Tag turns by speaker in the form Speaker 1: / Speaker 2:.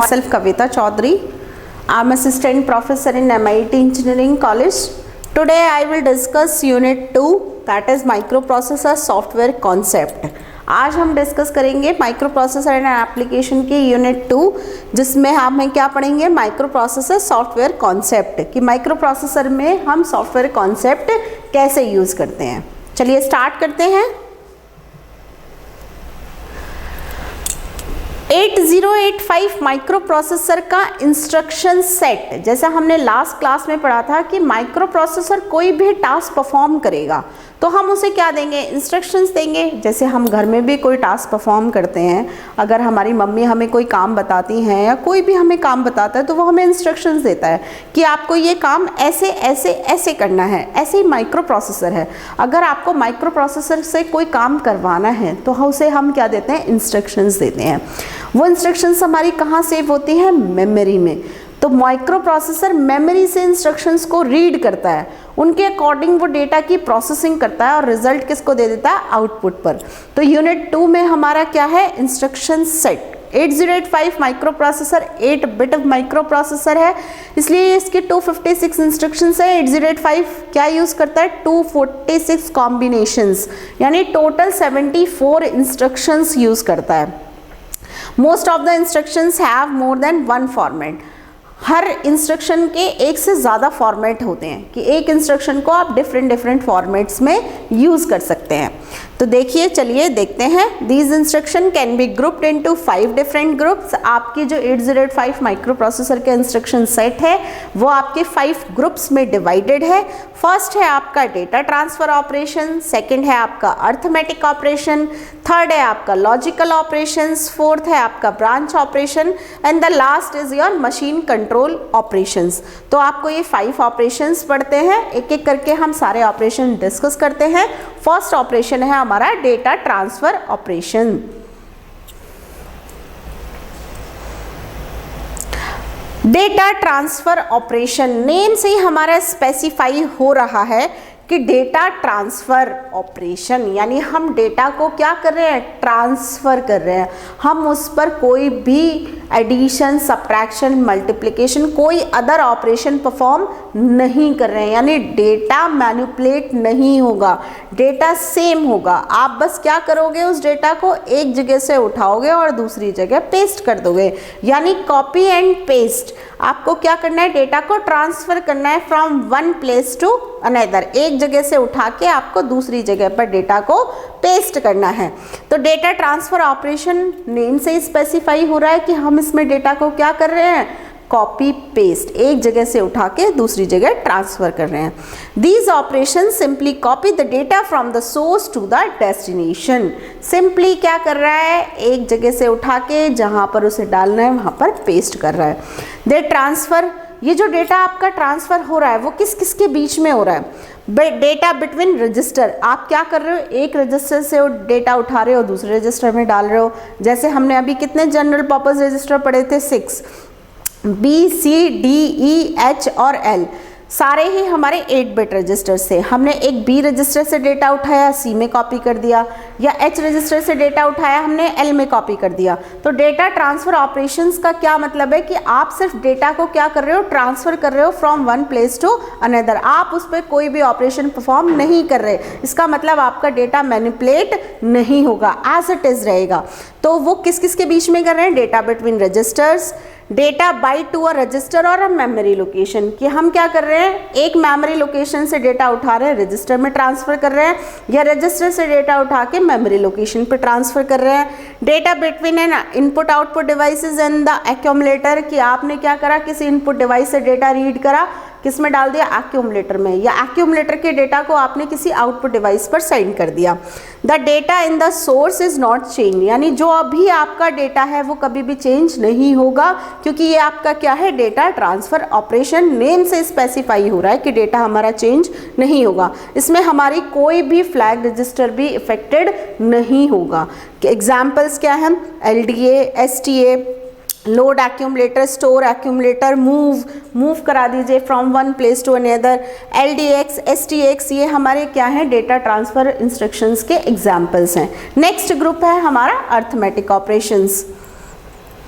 Speaker 1: Myself Kavita Chaudhary. I am assistant professor in MIT Engineering College. Today I will discuss Unit 2, that is Microprocessor Software Concept. आज हम discuss करेंगे micro processor and application की unit 2, जिसमें हमें क्या पढ़ेंगे, micro processor software concept, कि micro processor में हम सॉफ्टवेयर कॉन्सेप्ट कैसे यूज़ करते हैं। चलिए स्टार्ट करते हैं। 8085 माइक्रो प्रोसेसर का इंस्ट्रक्शन सेट, जैसा हमने लास्ट क्लास में पढ़ा था कि माइक्रो प्रोसेसर कोई भी टास्क परफॉर्म करेगा तो हम उसे क्या देंगे, इंस्ट्रक्शंस देंगे। जैसे हम घर में भी कोई टास्क परफॉर्म करते हैं, अगर हमारी मम्मी हमें कोई काम बताती हैं या कोई भी हमें काम बताता है तो वो हमें इंस्ट्रक्शंस देता है कि आपको ये काम ऐसे ऐसे ऐसे करना है। ऐसे ही माइक्रो प्रोसेसर है, अगर आपको माइक्रो प्रोसेसर से कोई काम करवाना है तो उसे हम क्या देते हैं, इंस्ट्रक्शंस देते हैं। वो इंस्ट्रक्शंस हमारी कहाँ सेव होती हैं, मेमोरी में। तो माइक्रो प्रोसेसर मेमोरी से इंस्ट्रक्शंस को रीड करता है, उनके अकॉर्डिंग वो डेटा की प्रोसेसिंग करता है और रिजल्ट किसको दे देता है, आउटपुट पर। तो यूनिट 2 में हमारा क्या है, instruction set. 8085 micro processor 8 bit micro processor है, इसलिए इसके 256 इंस्ट्रक्शंस है। 8085 क्या यूज़ करता है, 246 कॉम्बिनेशंस, यानी टोटल 74 इंस्ट्रक्शंस यूज़ करता है। Most of the instructions have more than one format. Her instruction के एक से ज़्यादा फॉर्मेट होते हैं, कि एक इंस्ट्रक्शन को आप डिफरेंट फॉर्मेट्स में यूज़ कर सकते हैं। तो देखिए, चलिए देखते हैं। These instruction can be grouped into 5 different groups. आपकी जो 8085 माइक्रो प्रोसेसर के इंस्ट्रक्शन सेट है वो आपके 5 ग्रुप्स में डिवाइडेड है। फर्स्ट है आपका डेटा ट्रांसफ़र ऑपरेशन, सेकंड है आपका अर्थमेटिक ऑपरेशन, थर्ड है आपका लॉजिकल ऑपरेशंस, फोर्थ है आपका branch operation and the last is your machine control operations. तो आपको ये 5 ऑपरेशंस पढ़ते हैं, एक एक करके हम सारे ऑपरेशन डिस्कस करते हैं। फर्स्ट ऑपरेशन है हमारा data transfer operation. Data transfer operation name से ही हमारा स्पेसिफाई हो रहा है कि डेटा ट्रांसफ़र ऑपरेशन, यानी हम डेटा को क्या कर रहे हैं, ट्रांसफ़र कर रहे हैं। हम उस पर कोई भी एडिशन, सब्ट्रैक्शन, मल्टीप्लिकेशन, कोई अदर ऑपरेशन परफॉर्म नहीं कर रहे हैं, यानी डेटा मैनिपुलेट नहीं होगा, डेटा सेम होगा। आप बस क्या करोगे, उस डेटा को एक जगह से उठाओगे और दूसरी जगह पेस्ट कर दोगे, यानी कॉपी एंड पेस्ट। आपको क्या करना है, डेटा को ट्रांसफ़र करना है from one place to another, एक जगह से उठा के आपको दूसरी जगह पर डेटा को पेस्ट करना है। तो डेटा ट्रांसफ़र ऑपरेशन नेम से ही स्पेसिफाई हो रहा है कि हम इसमें डेटा को क्या कर रहे हैं, कॉपी पेस्ट, एक जगह से उठा के दूसरी जगह ट्रांसफ़र कर रहे हैं। These operation simply copy the data from the source to the destination. Simply क्या कर रहा है, एक जगह से उठा के जहाँ पर उसे डालना है वहाँ पर पेस्ट कर रहा है। दे ट्रांसफ़र, ये जो डेटा आपका ट्रांसफ़र हो रहा है वो किस किस के बीच में हो रहा है, डेटा बिटवीन रजिस्टर। आप क्या कर रहे हो, एक रजिस्टर से डेटा उठा रहे हो दूसरे रजिस्टर में डाल रहे हो। जैसे हमने अभी कितने जनरल पर्पस रजिस्टर पढ़े थे, 6, B, C, D, E, H और L, सारे ही हमारे 8 बिट रजिस्टर से। हमने एक B रजिस्टर से डेटा उठाया, C में कॉपी कर दिया, या H रजिस्टर से डेटा उठाया हमने, L में कॉपी कर दिया। तो डेटा ट्रांसफ़र ऑपरेशंस का क्या मतलब है कि आप सिर्फ डेटा को क्या कर रहे हो, ट्रांसफ़र कर रहे हो from one place to another. आप उस पर कोई भी ऑपरेशन परफॉर्म नहीं कर रहे, इसका मतलब आपका डेटा मैनिपुलेट नहीं होगा, एज इट इज़ रहेगा। तो वो किस किस के बीच में कर रहे हैं, data between registers, data byte to a register और अ मेमोरी लोकेशन, कि हम क्या कर रहे हैं, एक मेमोरी लोकेशन से डेटा उठा रहे हैं, रजिस्टर में ट्रांसफ़र कर रहे हैं, या रजिस्टर से डेटा उठा के मेमोरी लोकेशन पे ट्रांसफ़र कर रहे हैं। Data between N input output devices and the accumulator, कि आपने क्या करा, किसी इनपुट डिवाइस से डेटा रीड करा, किस में डाल दिया, एक्यूमुलेटर में, या एक्यूमुलेटर के डेटा को आपने किसी आउटपुट डिवाइस पर सेंड कर दिया। The data in the source is not change, यानी जो अभी आपका डेटा है वो कभी भी चेंज नहीं होगा, क्योंकि ये आपका क्या है, डेटा ट्रांसफ़र ऑपरेशन। नेम से स्पेसिफाई हो रहा है कि डेटा हमारा चेंज नहीं होगा, इसमें हमारी कोई भी फ्लैग रजिस्टर भी इफेक्टेड नहीं होगा। एग्जाम्पल्स क्या हैं, LDA, STA, load accumulator, store accumulator, move करा दीजिए from one place to another, LDX, STX, ये हमारे क्या हैं, डेटा ट्रांसफ़र इंस्ट्रक्शंस के एग्जाम्पल्स हैं। नेक्स्ट ग्रुप है हमारा अर्थमेटिक ऑपरेशंस।